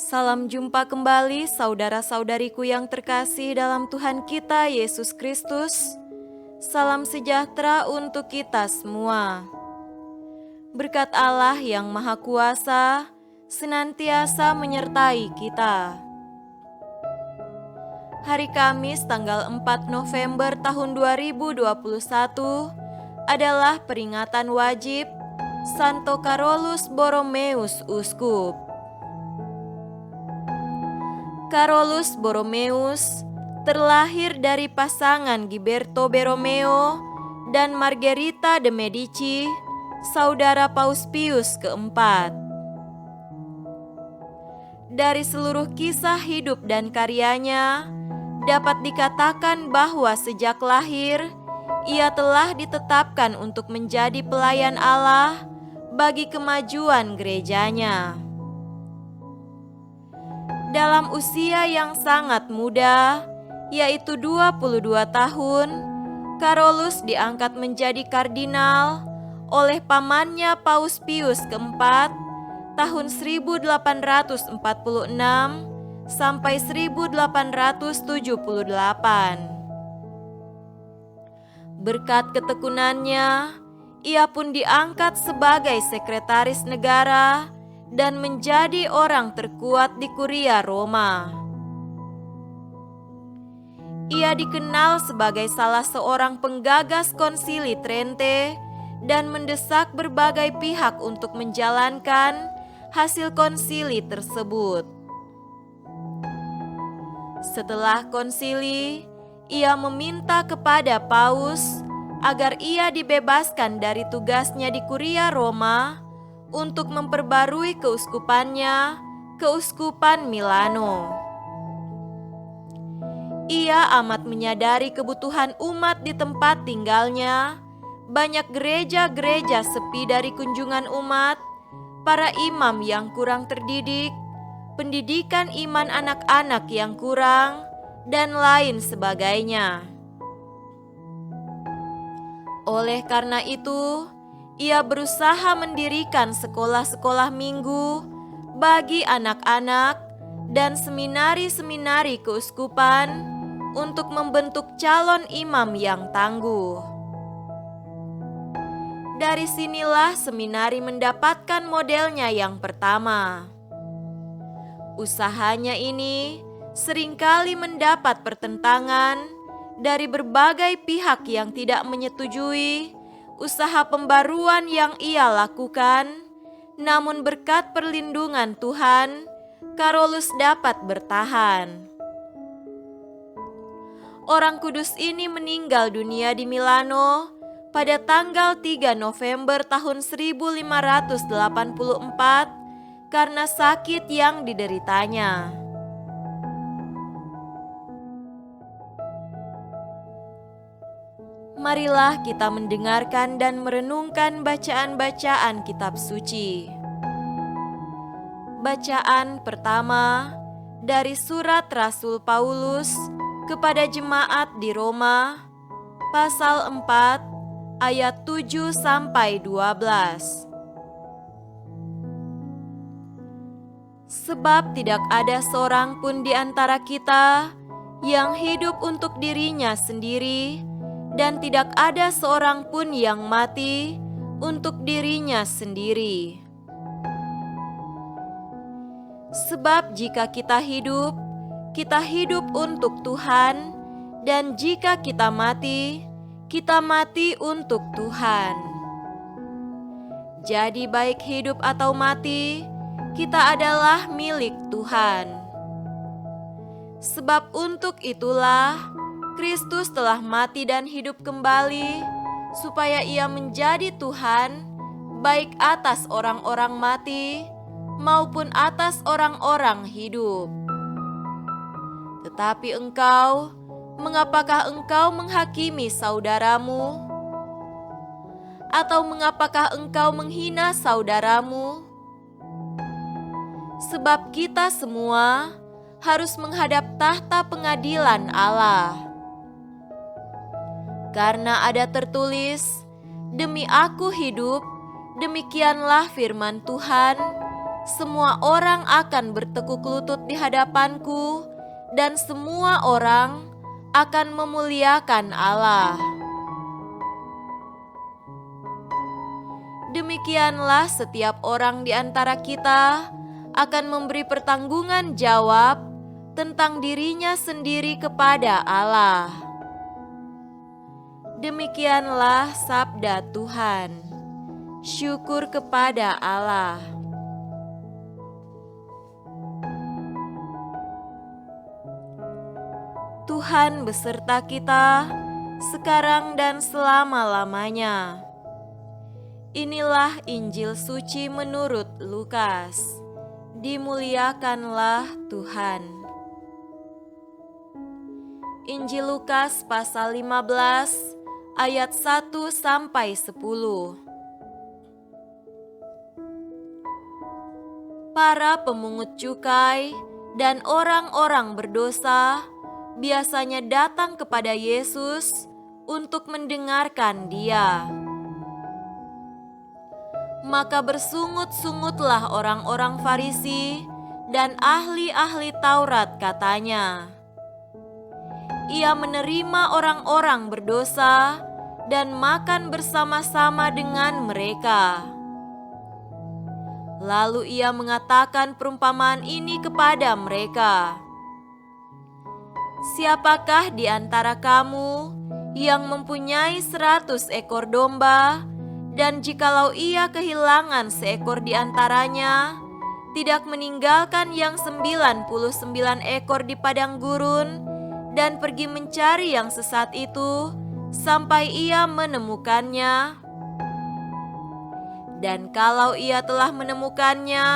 Salam jumpa kembali saudara-saudariku yang terkasih dalam Tuhan kita Yesus Kristus. Salam sejahtera untuk kita semua. Berkat Allah yang Maha Kuasa senantiasa menyertai kita. Hari Kamis tanggal 4 November tahun 2021 adalah peringatan wajib Santo Carolus Borromeus Uskup. Carolus Borromeus terlahir dari pasangan Ghiberto Borromeo dan Margherita de Medici, saudara Paus Pius keempat. Dari seluruh kisah hidup dan karyanya, dapat dikatakan bahwa sejak lahir, ia telah ditetapkan untuk menjadi pelayan Allah bagi kemajuan gerejanya. Dalam usia yang sangat muda, yaitu 22 tahun, Carolus diangkat menjadi kardinal oleh pamannya Paus Pius keempat tahun 1846 sampai 1878. Berkat ketekunannya, ia pun diangkat sebagai sekretaris negara dan menjadi orang terkuat di Kuria Roma. Ia dikenal sebagai salah seorang penggagas Konsili Trente dan mendesak berbagai pihak untuk menjalankan hasil konsili tersebut. Setelah konsili, ia meminta kepada Paus agar ia dibebaskan dari tugasnya di Kuria Roma untuk memperbarui keuskupannya, Keuskupan Milano. Ia amat menyadari kebutuhan umat di tempat tinggalnya. Banyak gereja-gereja sepi dari kunjungan umat, para imam yang kurang terdidik, pendidikan iman anak-anak yang kurang, dan lain sebagainya. Oleh karena itu, ia berusaha mendirikan sekolah-sekolah minggu bagi anak-anak dan seminari-seminari keuskupan untuk membentuk calon imam yang tangguh. Dari sinilah seminari mendapatkan modelnya yang pertama. Usahanya ini seringkali mendapat pertentangan dari berbagai pihak yang tidak menyetujui usaha pembaruan yang ia lakukan, namun berkat perlindungan Tuhan, Carolus dapat bertahan. Orang kudus ini meninggal dunia di Milano pada tanggal 3 November tahun 1584 karena sakit yang dideritanya. Marilah kita mendengarkan dan merenungkan bacaan-bacaan kitab suci. Bacaan pertama dari surat Rasul Paulus kepada jemaat di Roma, pasal 4 ayat 7 sampai 12. Sebab tidak ada seorang pun di antara kita yang hidup untuk dirinya sendiri, dan tidak ada seorang pun yang mati untuk dirinya sendiri. Sebab jika kita hidup untuk Tuhan, dan jika kita mati untuk Tuhan. Jadi baik hidup atau mati, kita adalah milik Tuhan. Sebab untuk itulah Kristus telah mati dan hidup kembali, supaya ia menjadi Tuhan, baik atas orang-orang mati, maupun atas orang-orang hidup. Tetapi engkau, mengapakah engkau menghakimi saudaramu? Atau mengapakah engkau menghina saudaramu? Sebab kita semua harus menghadap tahta pengadilan Allah. Karena ada tertulis, demi aku hidup, demikianlah firman Tuhan, semua orang akan bertekuk lutut di hadapanku, dan semua orang akan memuliakan Allah. Demikianlah setiap orang di antara kita akan memberi pertanggungan jawab tentang dirinya sendiri kepada Allah. Demikianlah sabda Tuhan. Syukur kepada Allah. Tuhan beserta kita sekarang dan selama-lamanya. Inilah Injil suci menurut Lukas. Dimuliakanlah Tuhan. Injil Lukas pasal 15 ayat 1 sampai 10. Para pemungut cukai dan orang-orang berdosa biasanya datang kepada Yesus untuk mendengarkan Dia. Maka bersungut-sungutlah orang-orang Farisi dan ahli-ahli Taurat katanya, "Ia menerima orang-orang berdosa dan makan bersama-sama dengan mereka." Lalu ia mengatakan perumpamaan ini kepada mereka, "Siapakah di antara kamu yang mempunyai 100 ekor domba, dan jikalau ia kehilangan seekor di antaranya, tidak meninggalkan yang 99 ekor di padang gurun, dan pergi mencari yang sesat itu sampai ia menemukannya? Dan kalau ia telah menemukannya,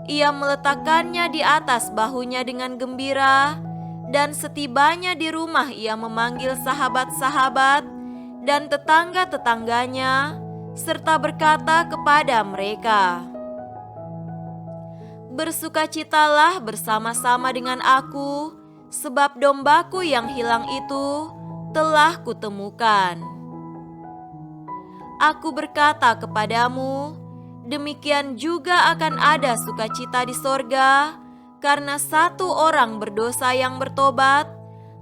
ia meletakkannya di atas bahunya dengan gembira, dan setibanya di rumah ia memanggil sahabat-sahabat dan tetangga-tetangganya, serta berkata kepada mereka, 'Bersukacitalah bersama-sama dengan aku, sebab dombaku yang hilang itu telah kutemukan.' Aku berkata kepadamu, demikian juga akan ada sukacita di sorga karena satu orang berdosa yang bertobat,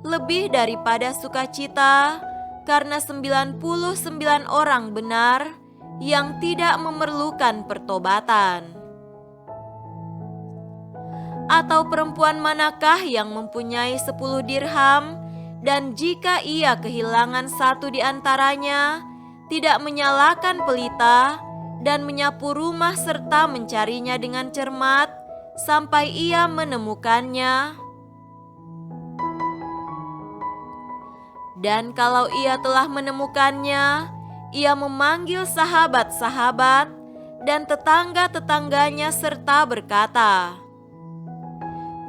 lebih daripada sukacita karena 99 orang benar yang tidak memerlukan pertobatan. Atau perempuan manakah yang mempunyai 10 dirham, dan jika ia kehilangan satu di antaranya, tidak menyalakan pelita dan menyapu rumah serta mencarinya dengan cermat sampai ia menemukannya? Dan kalau ia telah menemukannya, ia memanggil sahabat-sahabat dan tetangga-tetangganya serta berkata,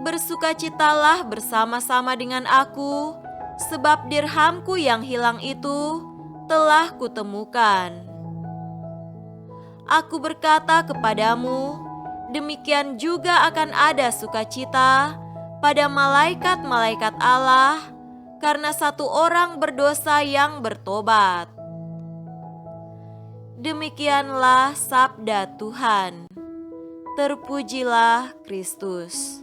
'Bersukacitalah bersama-sama dengan aku, sebab dirhamku yang hilang itu telah kutemukan.' Aku berkata kepadamu, demikian juga akan ada sukacita pada malaikat-malaikat Allah karena satu orang berdosa yang bertobat." Demikianlah sabda Tuhan. Terpujilah Kristus.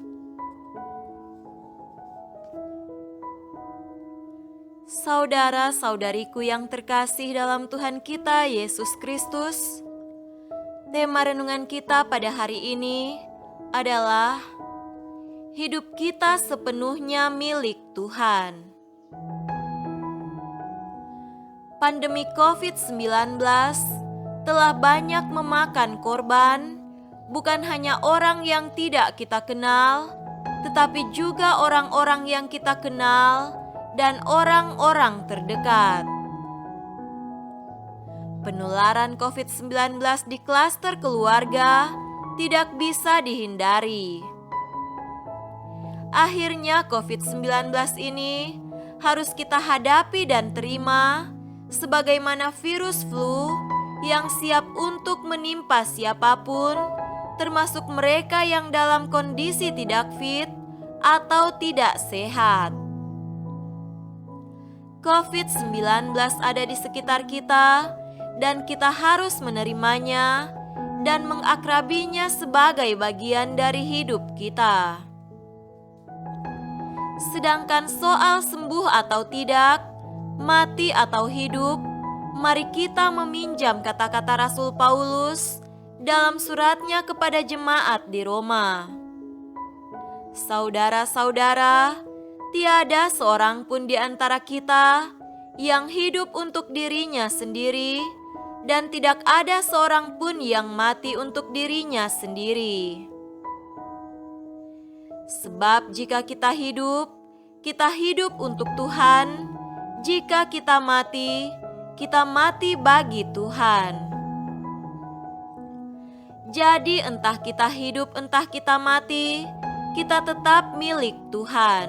Saudara-saudariku yang terkasih dalam Tuhan kita Yesus Kristus, tema renungan kita pada hari ini adalah hidup kita sepenuhnya milik Tuhan. Pandemi COVID-19 telah banyak memakan korban, bukan hanya orang yang tidak kita kenal, tetapi juga orang-orang yang kita kenal dan orang-orang terdekat. Penularan COVID-19 di klaster keluarga tidak bisa dihindari. Akhirnya COVID-19 ini harus kita hadapi dan terima sebagaimana virus flu yang siap untuk menimpa siapapun, termasuk mereka yang dalam kondisi tidak fit atau tidak sehat. COVID-19 ada di sekitar kita dan kita harus menerimanya dan mengakrabinya sebagai bagian dari hidup kita. Sedangkan soal sembuh atau tidak, mati atau hidup, mari kita meminjam kata-kata Rasul Paulus dalam suratnya kepada jemaat di Roma. Saudara-saudara, tiada seorang pun di antara kita yang hidup untuk dirinya sendiri, dan tidak ada seorang pun yang mati untuk dirinya sendiri. Sebab jika kita hidup untuk Tuhan. Jika kita mati bagi Tuhan. Jadi entah kita hidup, entah kita mati, kita tetap milik Tuhan.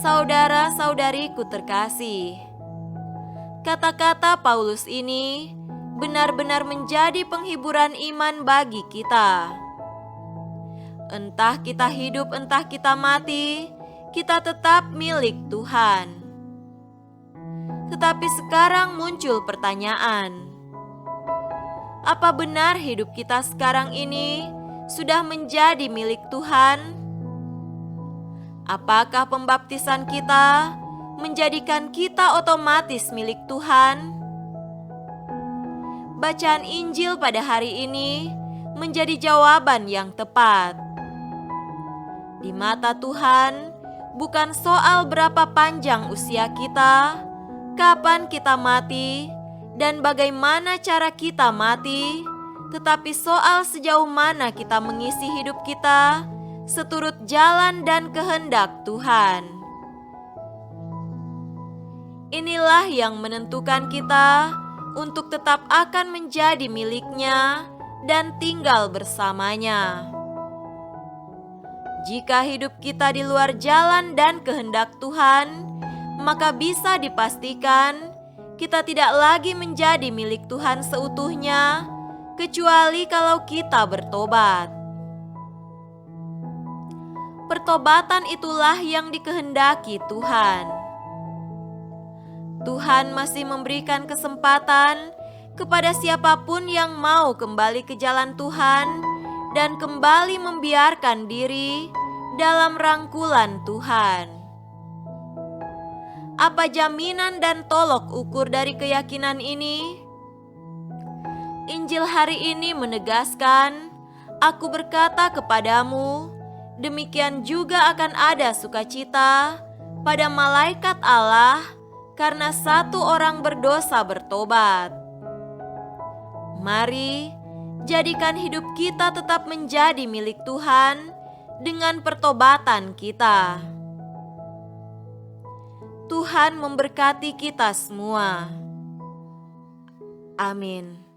Saudara-saudariku terkasih, kata-kata Paulus ini benar-benar menjadi penghiburan iman bagi kita. Entah kita hidup, entah kita mati, kita tetap milik Tuhan. Tetapi sekarang muncul pertanyaan, apa benar hidup kita sekarang ini sudah menjadi milik Tuhan? Apakah pembaptisan kita menjadikan kita otomatis milik Tuhan? Bacaan Injil pada hari ini menjadi jawaban yang tepat. Di mata Tuhan, bukan soal berapa panjang usia kita, kapan kita mati, dan bagaimana cara kita mati, tetapi soal sejauh mana kita mengisi hidup kita seturut jalan dan kehendak Tuhan. Inilah yang menentukan kita untuk tetap akan menjadi miliknya dan tinggal bersamanya. Jika hidup kita di luar jalan dan kehendak Tuhan, maka bisa dipastikan kita tidak lagi menjadi milik Tuhan seutuhnya, kecuali kalau kita bertobat. Pertobatan itulah yang dikehendaki Tuhan. Tuhan masih memberikan kesempatan kepada siapapun yang mau kembali ke jalan Tuhan dan kembali membiarkan diri dalam rangkulan Tuhan. Apa jaminan dan tolok ukur dari keyakinan ini? Injil hari ini menegaskan, "Aku berkata kepadamu, demikian juga akan ada sukacita pada malaikat Allah karena satu orang berdosa bertobat." Mari jadikan hidup kita tetap menjadi milik Tuhan dengan pertobatan kita. Tuhan memberkati kita semua. Amin.